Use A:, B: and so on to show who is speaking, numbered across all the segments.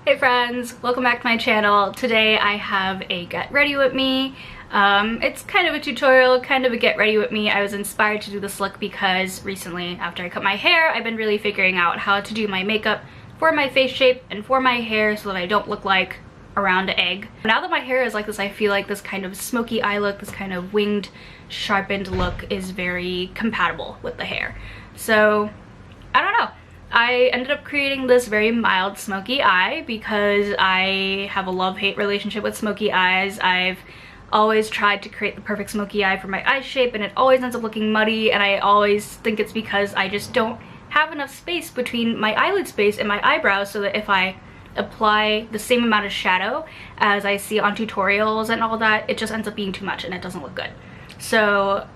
A: Hey friends, welcome back to my channel. Today I have a get ready with me. It's kind of a tutorial, kind of a get ready with me. I was inspired to do this look because recently after I cut my hair, I've been really figuring out how to do my makeup for my face shape and for my hair so that I don't look like a round egg. Now that my hair is like this, I feel like this kind of smoky eye look, this kind of winged, sharpened look is very compatible with the hair. So, I don't know. I ended up creating this very mild smoky eye because I have a love-hate relationship with smoky eyes. I've always tried to create the perfect smoky eye for my eye shape and it always ends up looking muddy, and I always think it's because I just don't have enough space between my eyelid space and my eyebrows, so that if I apply the same amount of shadow as I see on tutorials and all that, it just ends up being too much and it doesn't look good. So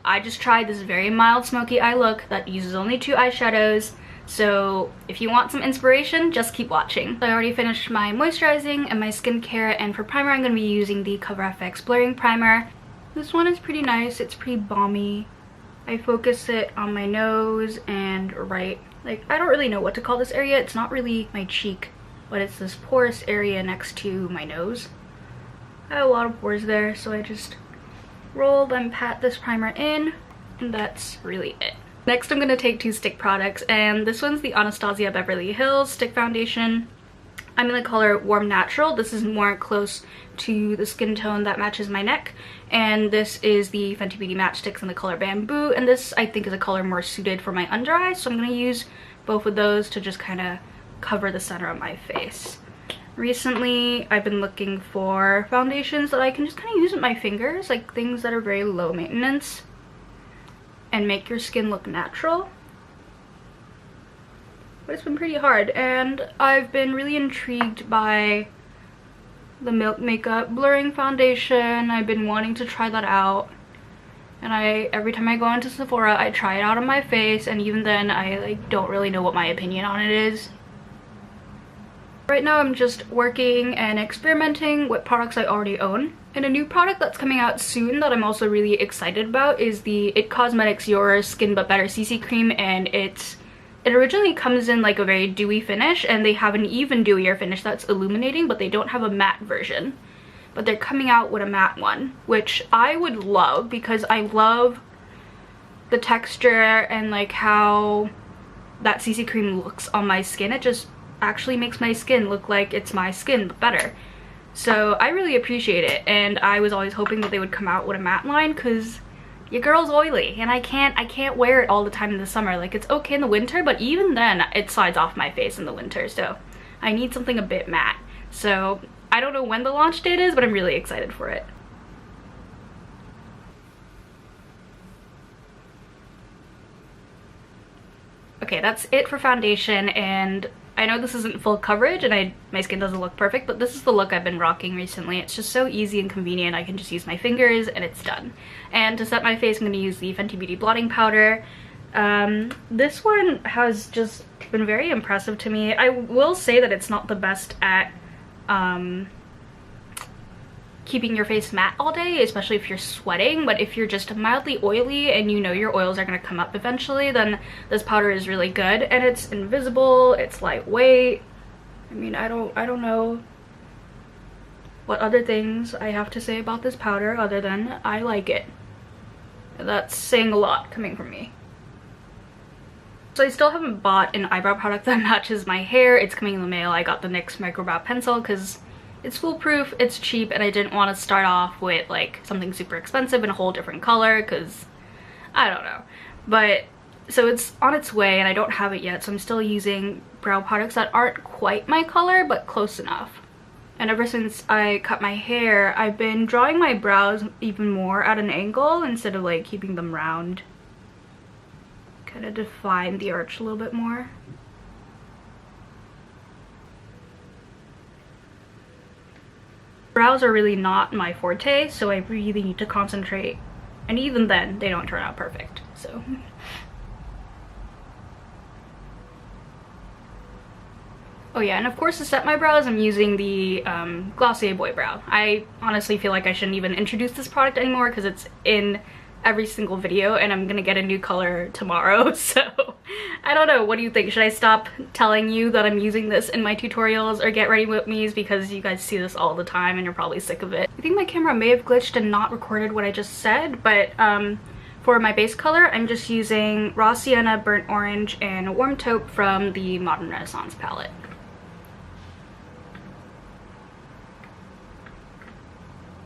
A: I just tried this very mild smoky eye look that uses only 2 eyeshadows. So if you want some inspiration, just keep watching. I already finished my moisturizing and my skincare, and for primer I'm going to be using the CoverFX Blurring Primer. This one is pretty nice, it's pretty balmy. I focus it on my nose and right, like, I don't really know what to call this area. It's not really my cheek, but it's this porous area next to my nose. I have a lot of pores there, so I just roll and pat this primer in, and that's really it. Next I'm going to take 2 stick products, and this one's the Anastasia Beverly Hills Stick Foundation. I'm in the color Warm Natural. This is more close to the skin tone that matches my neck. And this is the Fenty Beauty Matchstix in the color Bamboo, and this I think is a color more suited for my under eye, so I'm going to use both of those to just kind of cover the center of my face. Recently I've been looking for foundations that I can just kind of use with my fingers, like things that are very low maintenance and make your skin look natural. But it's been pretty hard, and I've been really intrigued by the Milk Makeup Blurring Foundation. I've been wanting to try that out, and every time I go into Sephora I try it out on my face, and even then I don't really know what my opinion on it is. Right now I'm just working and experimenting with products I already own. And a new product that's coming out soon that I'm also really excited about is the IT Cosmetics Your Skin But Better CC Cream, and it originally comes in like a very dewy finish, and they have an even dewier finish that's illuminating, but they don't have a matte version. But they're coming out with a matte one, which I would love because I love the texture and like how that CC cream looks on my skin. It just actually makes my skin look like it's my skin but better. So I really appreciate it, and I was always hoping that they would come out with a matte line because your girl's oily and I can't wear it all the time in the summer. Like, it's okay in the winter, but even then it slides off my face in the winter, so I need something a bit matte. So I don't know when the launch date is, but I'm really excited for it. Okay, that's it for foundation, and I know this isn't full coverage and my skin doesn't look perfect, but this is the look I've been rocking recently. It's just so easy and convenient. I can just use my fingers and it's done. And to set my face, I'm going to use the Fenty Beauty Blotting Powder. This one has just been very impressive to me. I will say that it's not the best at keeping your face matte all day, especially if you're sweating, but if you're just mildly oily and you know your oils are going to come up eventually, then this powder is really good. And it's invisible, it's lightweight. I mean, I don't know what other things I have to say about this powder other than I like it. That's saying a lot coming from me. So I still haven't bought an eyebrow product that matches my hair. It's coming in the mail. I got the NYX Microbrow Pencil because it's foolproof, it's cheap, and I didn't want to start off with like something super expensive in a whole different color because I don't know. But so it's on its way and I don't have it yet, so I'm still using brow products that aren't quite my color but close enough. And ever since I cut my hair, I've been drawing my brows even more at an angle instead of like keeping them round. Kind of define the arch a little bit more. Brows are really not my forte, so I really need to concentrate, and even then they don't turn out perfect, so. Oh yeah, and of course to set my brows I'm using the Glossier Boy Brow. I honestly feel like I shouldn't even introduce this product anymore because it's in every single video, and I'm gonna get a new color tomorrow. So I don't know, what do you think? Should I stop telling you that I'm using this in my tutorials or get ready with me's, because you guys see this all the time and you're probably sick of it? I think my camera may have glitched and not recorded what I just said, but for my base color, I'm just using Raw Sienna, Burnt Orange, and Warm Taupe from the Modern Renaissance palette.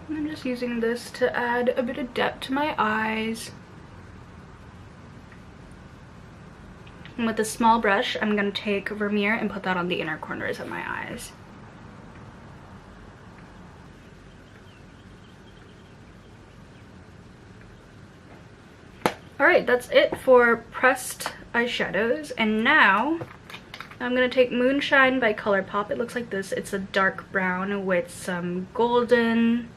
A: I'm just using this to add a bit of depth to my eyes. And with a small brush, I'm going to take Vermeer and put that on the inner corners of my eyes. Alright, that's it for pressed eyeshadows. And now I'm going to take Moonshine by Colourpop. It looks like this. It's a dark brown with some golden,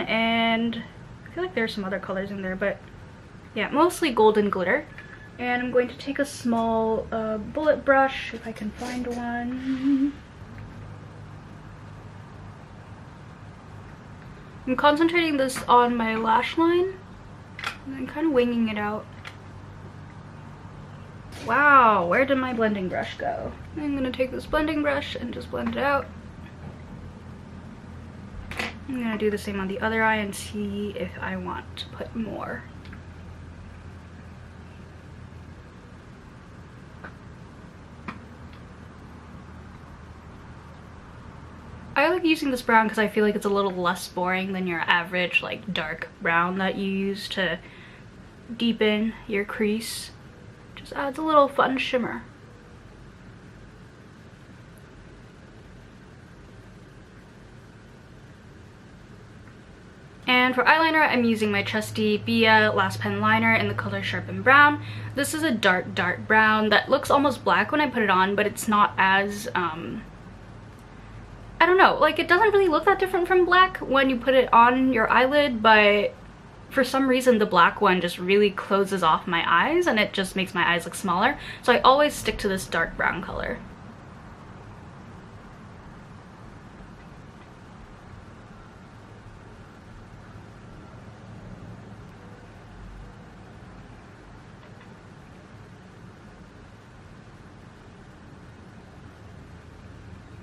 A: and I feel like there's some other colors in there, but yeah, mostly golden glitter. And I'm going to take a small bullet brush, if I can find one. I'm concentrating this on my lash line, and I'm kind of winging it out. Wow, where did my blending brush go? I'm gonna take this blending brush and just blend it out. I'm gonna do the same on the other eye and see if I want to put more. I like using this brown because I feel like it's a little less boring than your average like dark brown that you use to deepen your crease. Just adds a little fun shimmer. And for eyeliner, I'm using my trusty Bbia Last Pen Liner in the color Sharpen Brown. This is a dark brown that looks almost black when I put it on, but it's not as, I don't know, like it doesn't really look that different from black when you put it on your eyelid, but for some reason the black one just really closes off my eyes and it just makes my eyes look smaller. So I always stick to this dark brown color.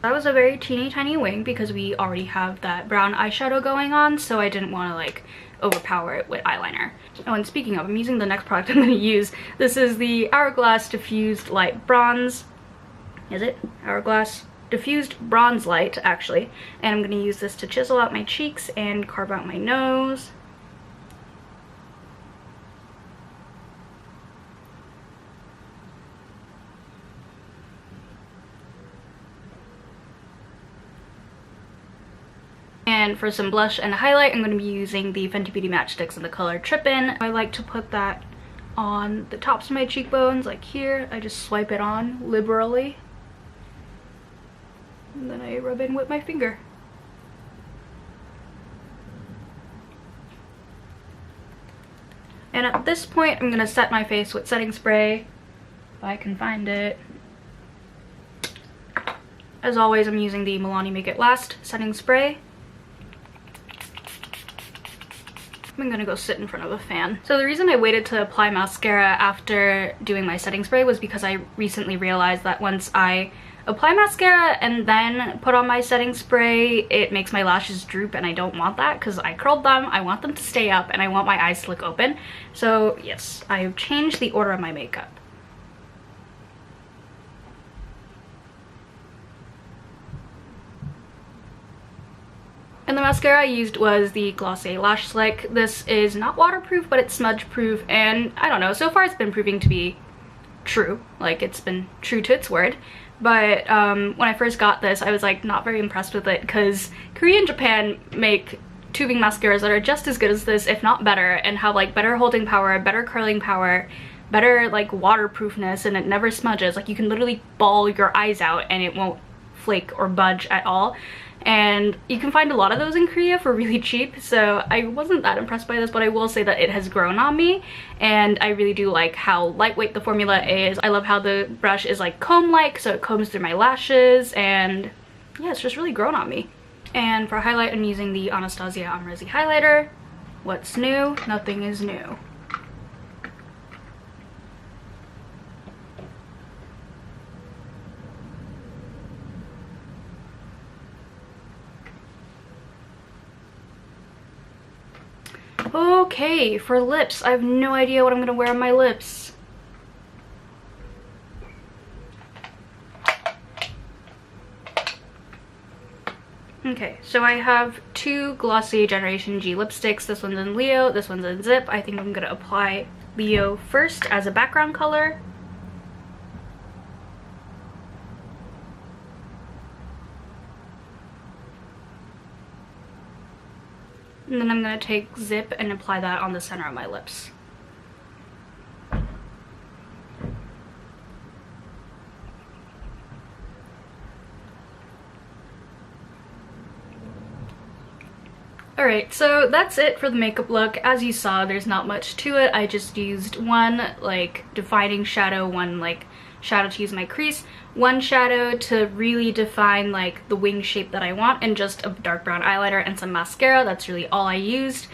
A: That was a very teeny tiny wing because we already have that brown eyeshadow going on, so I didn't want to like overpower it with eyeliner. Oh, and speaking of, I'm using the next product I'm going to use. This is the Hourglass Diffused Light Bronze. Is it? Hourglass Diffused Bronze Light, actually. And I'm going to use this to chisel out my cheeks and carve out my nose. And for some blush and highlight, I'm going to be using the Fenty Beauty Matchstix in the color Trippin. I like to put that on the tops of my cheekbones, like here. I just swipe it on liberally. And then I rub in with my finger. And at this point, I'm going to set my face with setting spray, if I can find it. As always, I'm using the Milani Make It Last setting spray. I'm gonna go sit in front of a fan. So the reason I waited to apply mascara after doing my setting spray was because I recently realized that once I apply mascara and then put on my setting spray, it makes my lashes droop, and I don't want that because I curled them. I want them to stay up and I want my eyes to look open. So yes, I've changed the order of my makeup. And the mascara I used was the Glossier Lash Slick. This is not waterproof, but it's smudge proof, and I don't know, so far it's been proving to be true. Like, it's been true to its word. But when I first got this, I was like not very impressed with it because Korea and Japan make tubing mascaras that are just as good as this, if not better, and have like better holding power, better curling power, better like waterproofness, and it never smudges. Like, you can literally ball your eyes out and it won't flake or budge at all. And you can find a lot of those in Korea for really cheap, so I wasn't that impressed by this, but I will say that it has grown on me, and I really do like how lightweight the formula is. I love how the brush is like comb-like, so it combs through my lashes, and yeah, it's just really grown on me. And for highlight, I'm using the Anastasia Amrezy highlighter. What's new? Nothing is new. Okay, for lips, I have no idea what I'm gonna wear on my lips. Okay, so I have two Glossier Generation G lipsticks. This one's in Leo, this one's in Zip. I think I'm gonna apply Leo first as a background color. And then I'm gonna take Zip and apply that on the center of my lips. Alright, so that's it for the makeup look. As you saw, there's not much to it. I just used one like defining shadow, one like shadow to use my crease, one shadow to really define like the wing shape that I want, and just a dark brown eyeliner and some mascara. That's really all I used.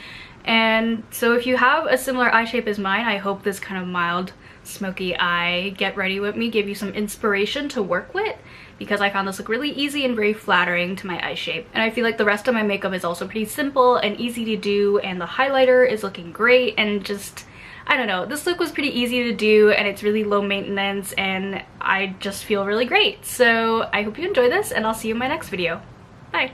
A: And so if you have a similar eye shape as mine, I hope this kind of mild smoky eye get ready with me gave you some inspiration to work with, because I found this look really easy and very flattering to my eye shape. And I feel like the rest of my makeup is also pretty simple and easy to do, and the highlighter is looking great, and just, I don't know, this look was pretty easy to do and it's really low maintenance, and I just feel really great. So I hope you enjoy this, and I'll see you in my next video. Bye!